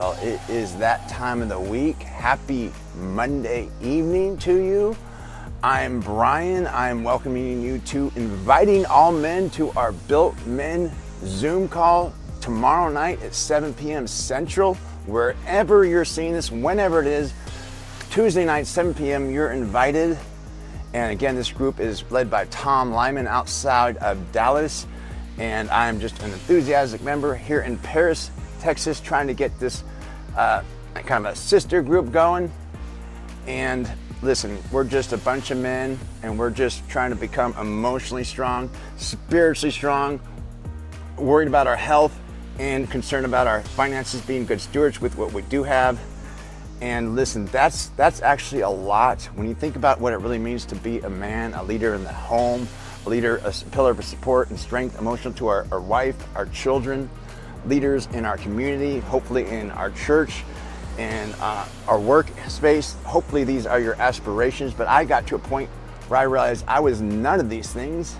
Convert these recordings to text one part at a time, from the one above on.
Well, it is that time of the week. Happy Monday evening to you. I'm Brian. I'm welcoming you to Inviting All Men to our Built Men Zoom call tomorrow night at 7 p.m. Central. Wherever you're seeing this, whenever it is, Tuesday night, 7 p.m., you're invited. And again, this group is led by Tom Lyman outside of Dallas. And I'm just an enthusiastic member here in Paris, Texas, trying to get this kind of a sister group going. And listen, we're just a bunch of men, and we're just trying to become emotionally strong, spiritually strong, worried about our health, and concerned about our finances, being good stewards with what we do have. And listen, that's actually a lot when you think about what it really means to be a man, a leader in the home, a leader, a pillar of support and strength, emotional to our wife, our children, leaders in our community, hopefully in our church and our work space. Hopefully these are your aspirations, but I got to a point where I realized I was none of these things.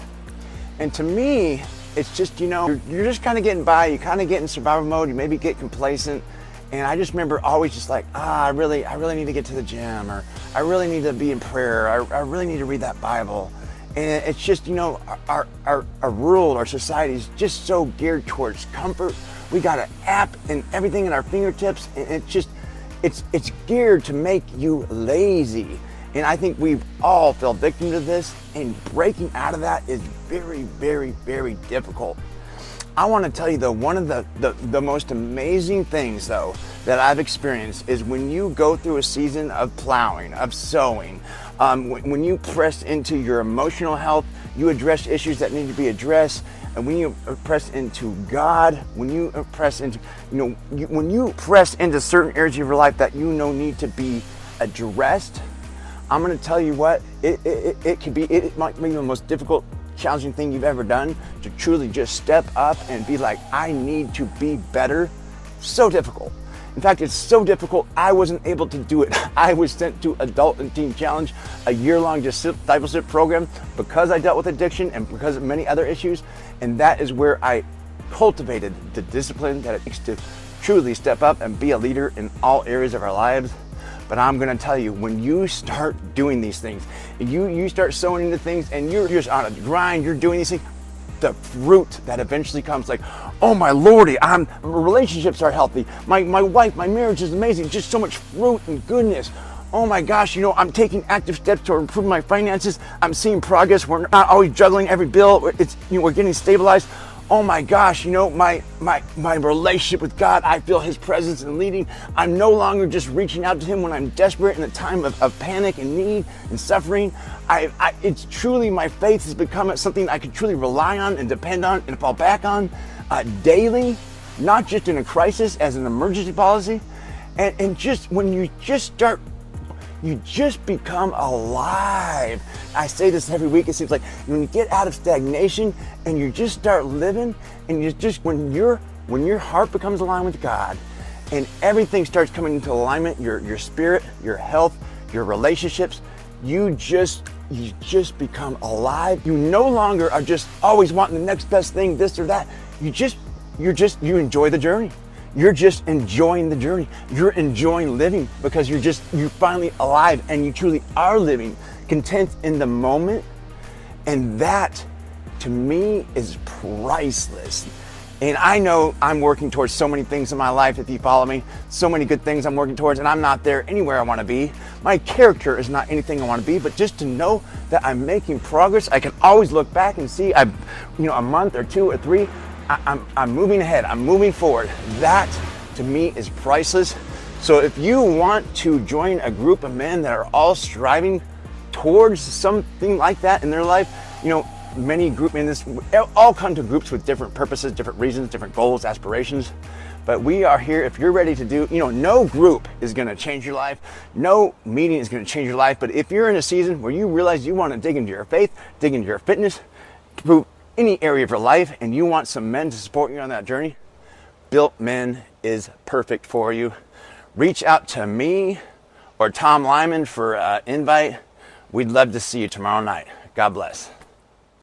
And to me, it's just, you're just kind of getting by, you kind of get in survival mode, you maybe get complacent. And I just remember always just like, I really need to get to the gym, or I really need to be in prayer, I really need to read that Bible. And it's just, our world, our society is just so geared towards comfort. We got an app and everything at our fingertips, and it's geared to make you lazy. And I think we've all fell victim to this, and breaking out of that is very, very, very difficult. I want to tell you though, one of the most amazing things though that I've experienced is when you go through a season of plowing, of sowing, when you press into your emotional health, you address issues that need to be addressed, and when you press into God, when you press into, when you press into certain areas of your life that need to be addressed, I'm going to tell you what, it might be the most difficult, challenging thing you've ever done to truly just step up and be like, I need to be better. So difficult. In fact, it's so difficult, I wasn't able to do it. I was sent to Adult and Teen Challenge, a year-long discipleship program, because I dealt with addiction and because of many other issues. And that is where I cultivated the discipline that it takes to truly step up and be a leader in all areas of our lives. But I'm going to tell you, when you start doing these things, you start sowing into things, and you're just on a grind, you're doing these things, the fruit that eventually comes, like, oh my Lordy, relationships are healthy. My wife, my marriage is amazing. Just so much fruit and goodness. Oh my gosh, I'm taking active steps to improve my finances. I'm seeing progress. We're not always juggling every bill. It's, we're getting stabilized. Oh my gosh, my relationship with God, I feel His presence and leading. I'm no longer just reaching out to Him when I'm desperate in a time of panic and need and suffering. It's truly, my faith has become something I can truly rely on and depend on and fall back on daily, not just in a crisis, as an emergency policy. And just when you just become alive. I say this every week. It seems like when you get out of stagnation and you just start living, and when your heart becomes aligned with God, and everything starts coming into alignment, your spirit, your health, your relationships, you just become alive. You no longer are just always wanting the next best thing, this or that. You enjoy the journey. You're just enjoying the journey. You're enjoying living because you're finally alive, and you truly are living content in the moment. And that, to me, is priceless. And I know I'm working towards so many things in my life, if you follow me, so many good things I'm working towards, and I'm not there anywhere I want to be. My character is not anything I want to be, but just to know that I'm making progress, I can always look back and see, a month or two or three, I'm moving ahead, I'm moving forward. That, to me, is priceless. So if you want to join a group of men that are all striving towards something like that in their life, many group in this, all come to groups with different purposes, different reasons, different goals, aspirations. But we are here, if you're ready to do, no group is going to change your life. No meeting is going to change your life. But if you're in a season where you realize you want to dig into your faith, dig into your fitness, prove any area of your life, and you want some men to support you on that journey, Built Men is perfect for you. Reach out to me or Tom Lyman for invite. We'd love to see you tomorrow night. God bless.